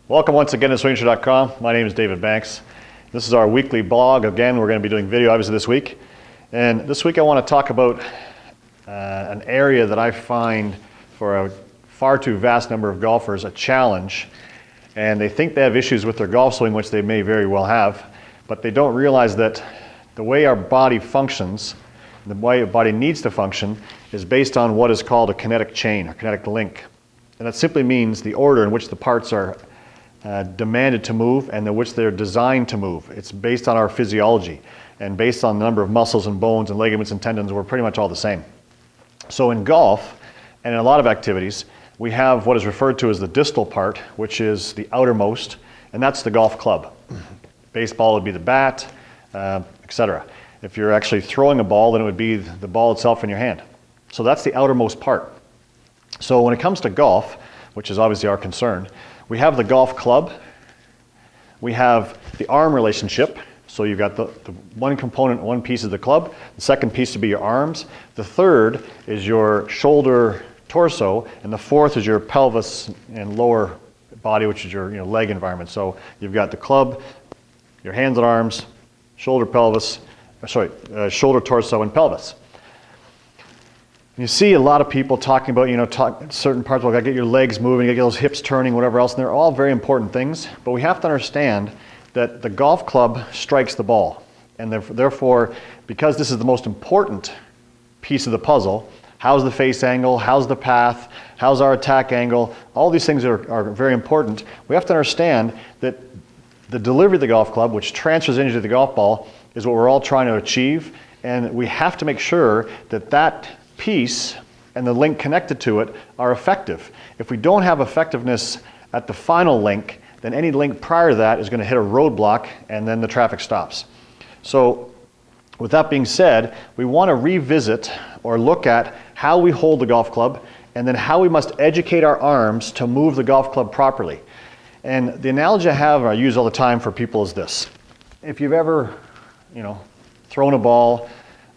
Welcome once again to swingster.com. My name is David Banks. This is our weekly blog. Again, we're going to be doing video obviously this week. And this week I want to talk about an area that I find for a far too vast number of golfers a challenge. And they think they have issues with their golf swing, which they may very well have, but they don't realize that the way our body functions, the way our body needs to function, is based on what is called a kinetic chain, or kinetic link. And that simply means the order in which the parts are demanded to move and in which they're designed to move. It's based on our physiology and based on the number of muscles and bones and ligaments and tendons. We're pretty much all the same. So in golf and in a lot of activities, we have what is referred to as the distal part, which is the outermost, and that's the golf club. Baseball would be the bat, etc. If you're actually throwing a ball, then it would be the ball itself in your hand. So that's the outermost part. So when it comes to golf, which is obviously our concern, we have the golf club, we have the arm relationship, so you've got the one component, one piece of the club, the second piece to be your arms, the third is your shoulder, torso, and the fourth is your pelvis and lower body, which is your leg environment. So you've got the club, your hands and arms, shoulder, torso, and pelvis. You see a lot of people talking about, certain parts, like get your legs moving, get those hips turning, whatever else, and they're all very important things, but we have to understand that the golf club strikes the ball, and therefore, because this is the most important piece of the puzzle, how's the face angle, how's the path, how's our attack angle, all these things are very important. We have to understand that the delivery of the golf club, which transfers energy to the golf ball, is what we're all trying to achieve, and we have to make sure that that piece and the link connected to it are effective. If we don't have effectiveness at the final link, then any link prior to that is going to hit a roadblock and then the traffic stops. So with that being said, we want to revisit or look at how we hold the golf club and then how we must educate our arms to move the golf club properly. And the analogy I have, or I use all the time for people, is this. If you've ever thrown a ball,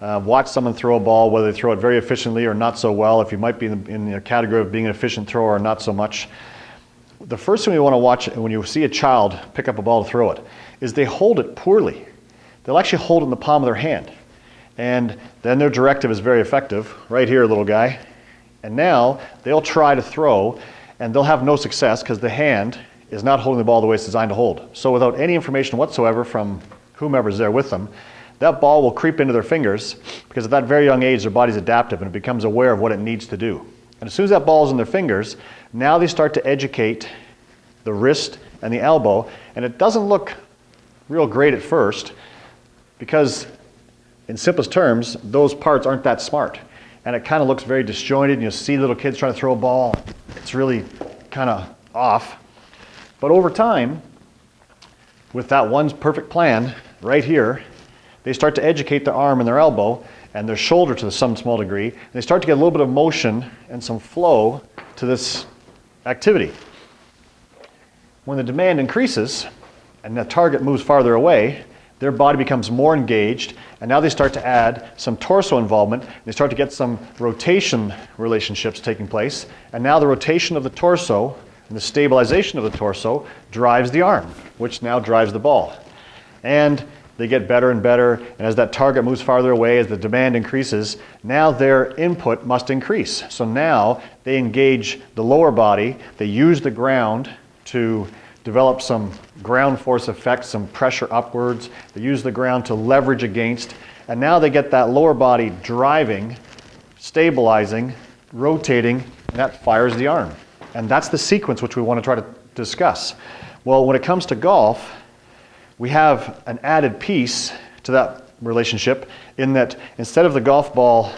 watch someone throw a ball, whether they throw it very efficiently or not so well, if you might be in the category of being an efficient thrower or not so much. The first thing you want to watch when you see a child pick up a ball to throw it is they hold it poorly. They'll actually hold it in the palm of their hand. And then their directive is very effective. Right here, little guy. And now they'll try to throw and they'll have no success because the hand is not holding the ball the way it's designed to hold. So without any information whatsoever from whomever's there with them, that ball will creep into their fingers because at that very young age their body's adaptive and it becomes aware of what it needs to do. And as soon as that ball's in their fingers, now they start to educate the wrist and the elbow, and it doesn't look real great at first because in simplest terms those parts aren't that smart and it kind of looks very disjointed, and you'll see little kids trying to throw a ball, it's really kind of off. But over time, with that one perfect plan right here, they start to educate their arm and their elbow and their shoulder to some small degree. And they start to get a little bit of motion and some flow to this activity. When the demand increases and the target moves farther away, their body becomes more engaged, and now they start to add some torso involvement. They start to get some rotation relationships taking place, and now the rotation of the torso and the stabilization of the torso drives the arm, which now drives the ball. And they get better and better, and as that target moves farther away, as the demand increases, now their input must increase. So now they engage the lower body, they use the ground to develop some ground force effects, some pressure upwards, they use the ground to leverage against, and now they get that lower body driving, stabilizing, rotating, and that fires the arm. And that's the sequence which we want to try to discuss. Well, when it comes to golf, we have an added piece to that relationship in that instead of the golf ball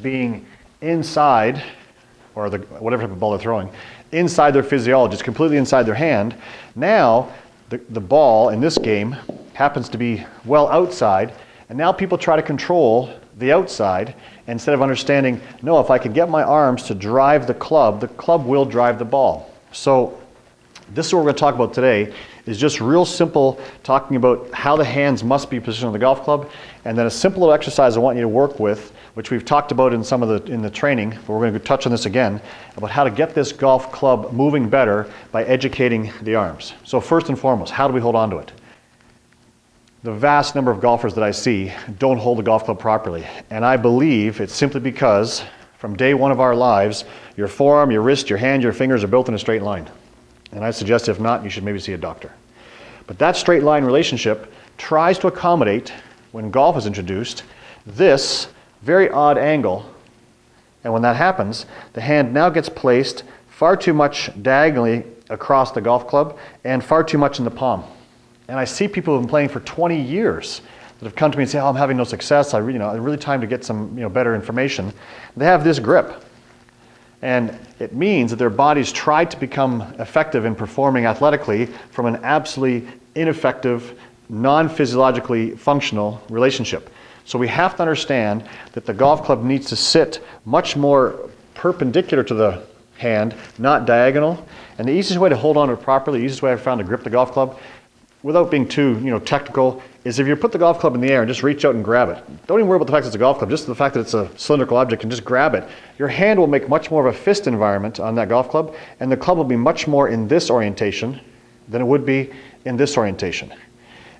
being inside, or whatever type of ball they're throwing, inside their physiology, it's completely inside their hand, now the ball in this game happens to be well outside, and now people try to control the outside instead of understanding, no, if I can get my arms to drive the club will drive the ball. So This is what we're going to talk about today, is just real simple, talking about how the hands must be positioned on the golf club, and then a simple little exercise I want you to work with, which we've talked about in some of the training, but we're going to touch on this again, about how to get this golf club moving better by educating the arms. So first and foremost, how do we hold on to it? The vast number of golfers that I see don't hold the golf club properly, and I believe it's simply because from day one of our lives, your forearm, your wrist, your hand, your fingers are built in a straight line. And I suggest if not, you should maybe see a doctor. But that straight line relationship tries to accommodate, when golf is introduced, this very odd angle. And when that happens, the hand now gets placed far too much diagonally across the golf club and far too much in the palm. And I see people who have been playing for 20 years that have come to me and say, oh, I'm having no success. I really time to get some better information. They have this grip. And it means that their bodies try to become effective in performing athletically from an absolutely ineffective, non-physiologically functional relationship. So we have to understand that the golf club needs to sit much more perpendicular to the hand, not diagonal. And the easiest way to hold on to it properly, the easiest way I've found to grip the golf club, without being too technical, is if you put the golf club in the air and just reach out and grab it. Don't even worry about the fact that it's a golf club, just the fact that it's a cylindrical object, and just grab it. Your hand will make much more of a fist environment on that golf club, and the club will be much more in this orientation than it would be in this orientation.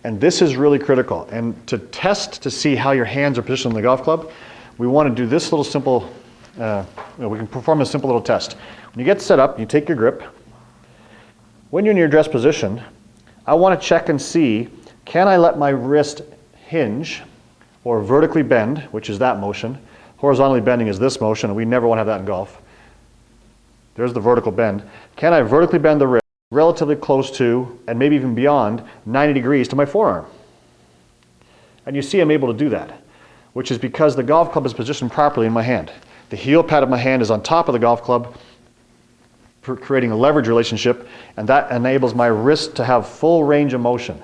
And this is really critical. And to test to see how your hands are positioned on the golf club, we want to do this little simple, we can perform a simple little test. When you get set up, you take your grip. When you're in your address position, I want to check and see, can I let my wrist hinge or vertically bend, which is that motion. Horizontally bending is this motion, and we never want to have that in golf. There's the vertical bend. Can I vertically bend the wrist relatively close to, and maybe even beyond, 90 degrees to my forearm? And you see I'm able to do that, which is because the golf club is positioned properly in my hand. The heel pad of my hand is on top of the golf club, creating a leverage relationship, and that enables my wrist to have full range of motion.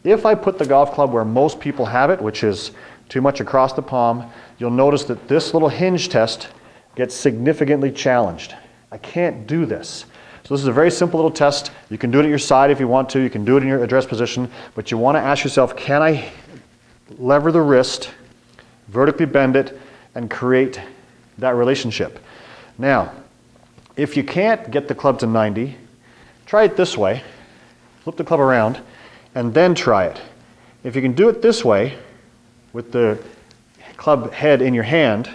If I put the golf club where most people have it, which is too much across the palm, you'll notice that this little hinge test gets significantly challenged. I can't do this. So this is a very simple little test. You can do it at your side if you want to. You can do it in your address position, but you want to ask yourself, can I lever the wrist, vertically bend it, and create that relationship? Now, if you can't get the club to 90, try it this way. Flip the club around, and then try it. If you can do it this way, with the club head in your hand,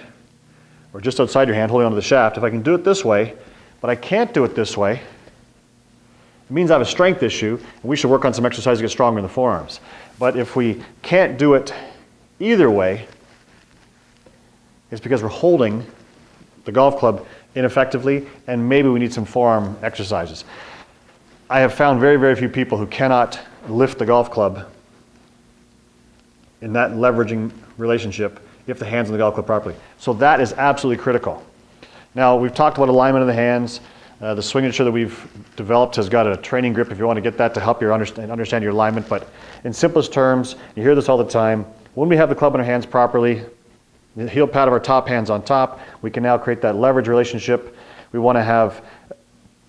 or just outside your hand, holding onto the shaft, if I can do it this way, but I can't do it this way, it means I have a strength issue, and we should work on some exercise to get stronger in the forearms. But if we can't do it either way, it's because we're holding the golf club ineffectively, and maybe we need some forearm exercises. I have found very, very few people who cannot lift the golf club in that leveraging relationship if the hand's on the golf club properly. So that is absolutely critical. Now, we've talked about alignment of the hands. The swinginature that we've developed has got a training grip if you want to get that to help you understand your alignment. But in simplest terms, you hear this all the time, when we have the club in our hands properly, the heel pad of our top hand's on top, we can now create that leverage relationship. We want to have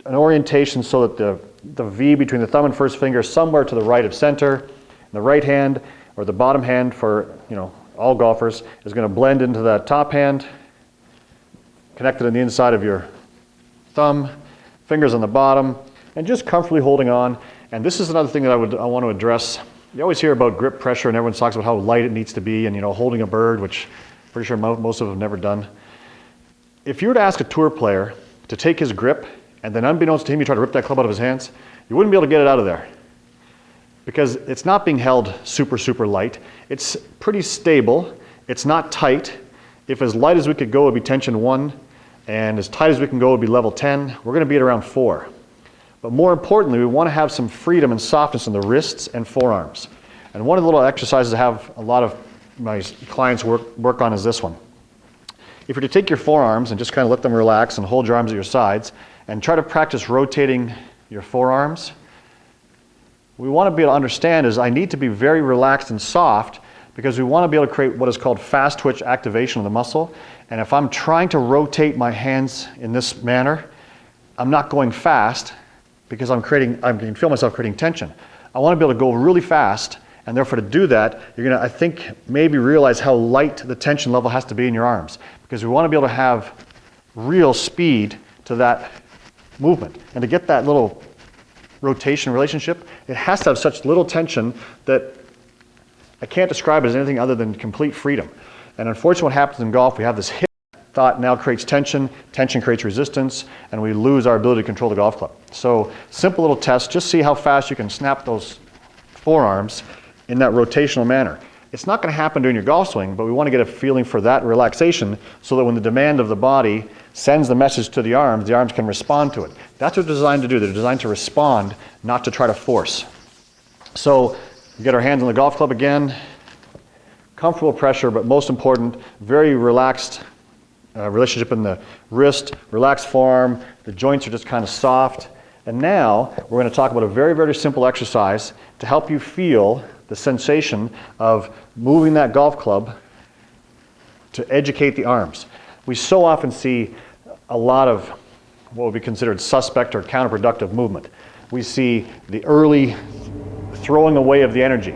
an orientation so that the V between the thumb and first finger is somewhere to the right of center. And the right hand, or the bottom hand for all golfers, is going to blend into that top hand, connected on the inside of your thumb, fingers on the bottom, and just comfortably holding on. And this is another thing that I want to address. You always hear about grip pressure, and everyone talks about how light it needs to be, and holding a bird, which I'm pretty sure most of them have never done. If you were to ask a tour player to take his grip, and then unbeknownst to him, you try to rip that club out of his hands, you wouldn't be able to get it out of there. Because it's not being held super, super light. It's pretty stable. It's not tight. If as light as we could go would be tension 1, and as tight as we can go would be level 10, we're going to be at around 4. But more importantly, we want to have some freedom and softness in the wrists and forearms. And one of the little exercises I have a lot of my clients work on is this one. If you're to take your forearms and just kind of let them relax and hold your arms at your sides and try to practice rotating your forearms, we want to be able to understand is I need to be very relaxed and soft because we want to be able to create what is called fast twitch activation of the muscle. And if I'm trying to rotate my hands in this manner, I'm not going fast, because I can feel myself creating tension. I want to be able to go really fast, and therefore to do that, you're going to, I think, maybe realize how light the tension level has to be in your arms, because we want to be able to have real speed to that movement. And to get that little rotation relationship, it has to have such little tension that I can't describe it as anything other than complete freedom. And unfortunately what happens in golf, we have this hip thought now creates tension, tension creates resistance, and we lose our ability to control the golf club. So simple little test, just see how fast you can snap those forearms in that rotational manner. It's not going to happen during your golf swing, but we want to get a feeling for that relaxation so that when the demand of the body sends the message to the arms can respond to it. That's what they're designed to do. They're designed to respond, not to try to force. So we get our hands on the golf club again, comfortable pressure, but most important, very relaxed relationship in the wrist, relaxed forearm, the joints are just kind of soft. And now we're going to talk about a very, very simple exercise to help you feel the sensation of moving that golf club to educate the arms. We so often see a lot of what would be considered suspect or counterproductive movement. We see the early throwing away of the energy.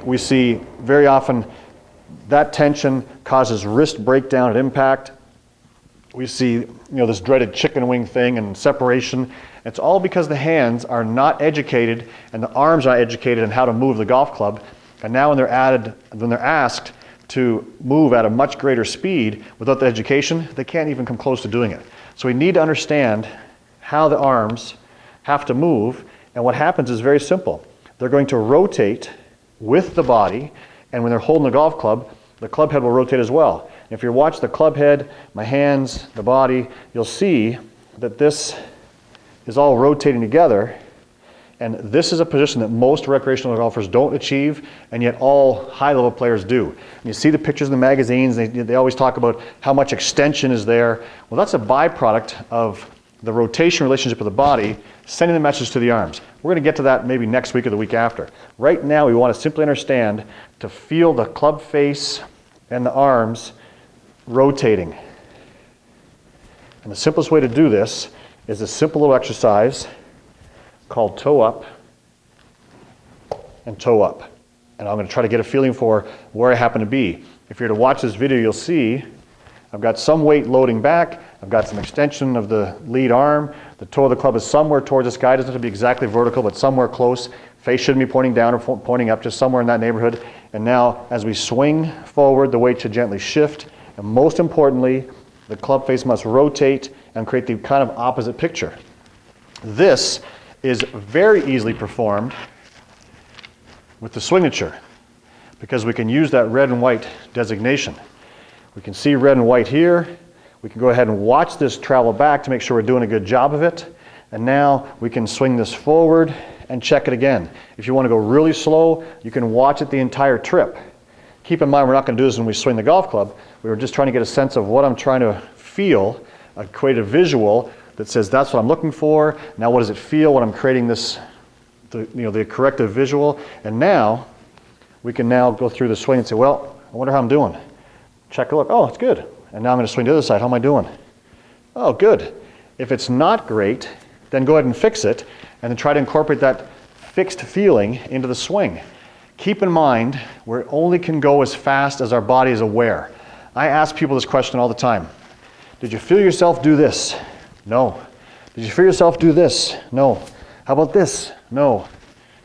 We see very often that tension causes wrist breakdown at impact. We see, this dreaded chicken wing thing and separation. It's all because the hands are not educated and the arms are not educated in how to move the golf club. And now when they're asked to move at a much greater speed without the education, they can't even come close to doing it. So we need to understand how the arms have to move, and what happens is very simple. They're going to rotate with the body, and when they're holding the golf club head will rotate as well. If you watch the club head, my hands, the body, you'll see that this is all rotating together. And this is a position that most recreational golfers don't achieve, and yet all high-level players do. And you see the pictures in the magazines, they always talk about how much extension is there. Well, that's a byproduct of the rotation relationship of the body sending the message to the arms. We're going to get to that maybe next week or the week after. Right now, we want to simply understand to feel the club face and the arms rotating. And the simplest way to do this is a simple little exercise called toe up and toe up. And I'm going to try to get a feeling for where I happen to be. If you're to watch this video, you'll see I've got some weight loading back. I've got some extension of the lead arm. The toe of the club is somewhere towards the sky. It doesn't have to be exactly vertical, but somewhere close. Face shouldn't be pointing down or pointing up, just somewhere in that neighborhood. And now, as we swing forward, the weight should gently shift. And most importantly, the club face must rotate and create the kind of opposite picture. This is very easily performed with the swignature because we can use that red and white designation. We can see red and white here. We can go ahead and watch this travel back to make sure we're doing a good job of it. And now we can swing this forward and check it again. If you want to go really slow, you can watch it the entire trip. Keep in mind, we're not going to do this when we swing the golf club. We were just trying to get a sense of what I'm trying to feel, create a visual that says that's what I'm looking for. Now what does it feel when I'm creating this, the corrective visual? And now we can now go through the swing and say, well, I wonder how I'm doing. Check a look. Oh, it's good. And now I'm going to swing to the other side. How am I doing? Oh, good. If it's not great, then go ahead and fix it and then try to incorporate that fixed feeling into the swing. Keep in mind, we only can go as fast as our body is aware. I ask people this question all the time. Did you feel yourself do this? No. Did you feel yourself do this? No. How about this? No.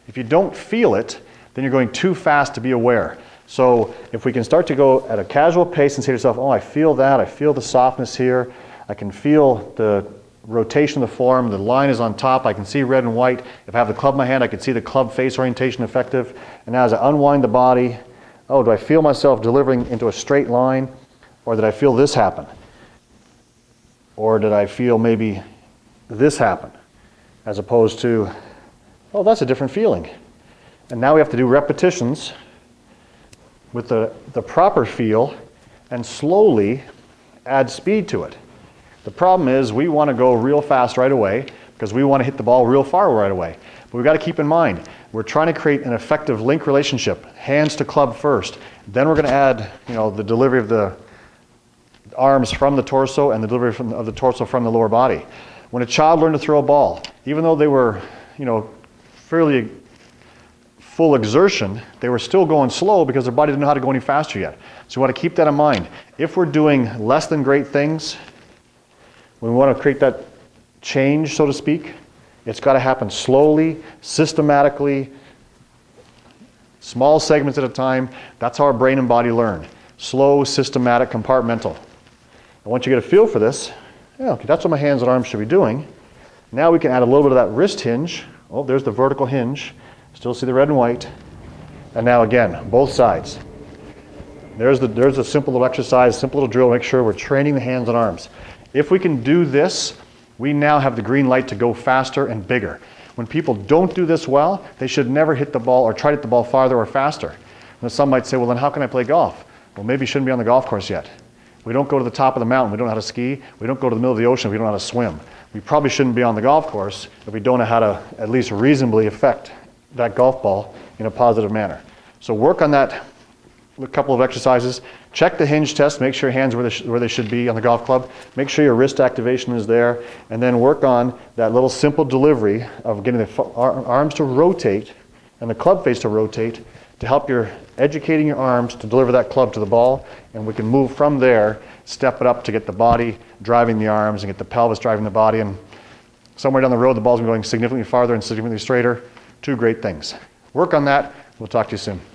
If you don't feel it, then you're going too fast to be aware. So if we can start to go at a casual pace and say to yourself, oh, I feel that, I feel the softness here, I can feel the rotation of the form, the line is on top, I can see red and white. If I have the club in my hand, I can see the club face orientation effective. And now as I unwind the body, oh, do I feel myself delivering into a straight line? Or did I feel this happen? Or did I feel maybe this happen? As opposed to, oh, that's a different feeling. And now we have to do repetitions with the proper feel and slowly add speed to it. The problem is we want to go real fast right away because we want to hit the ball real far right away. But we've got to keep in mind, we're trying to create an effective link relationship, hands to club first. Then we're going to add, the delivery of the arms from the torso and the delivery of the torso from the lower body. When a child learns to throw a ball, even though they were, fairly full exertion, they were still going slow because their body didn't know how to go any faster yet. So we want to keep that in mind. If we're doing less than great things, we want to create that change, so to speak. It's got to happen slowly, systematically, small segments at a time. That's how our brain and body learn. Slow, systematic, compartmental. And once you get a feel for this, okay, that's what my hands and arms should be doing. Now we can add a little bit of that wrist hinge. Oh, there's the vertical hinge. Still see the red and white. And now again, both sides. There's a simple little exercise, simple little drill. Make sure we're training the hands and arms. If we can do this, we now have the green light to go faster and bigger. When people don't do this well, they should never hit the ball or try to hit the ball farther or faster. And some might say, well, then how can I play golf? Well, maybe you shouldn't be on the golf course yet. We don't go to the top of the mountain. We don't know how to ski. We don't go to the middle of the ocean. We don't know how to swim. We probably shouldn't be on the golf course if we don't know how to at least reasonably affect that golf ball in a positive manner. So work on that, a couple of exercises. Check the hinge test. Make sure your hands are where they should be on the golf club. Make sure your wrist activation is there. And then work on that little simple delivery of getting the arms to rotate and the club face to rotate to help your educating your arms to deliver that club to the ball. And we can move from there, step it up to get the body driving the arms and get the pelvis driving the body. And somewhere down the road, the ball's going significantly farther and significantly straighter. Two great things. Work on that. We'll talk to you soon.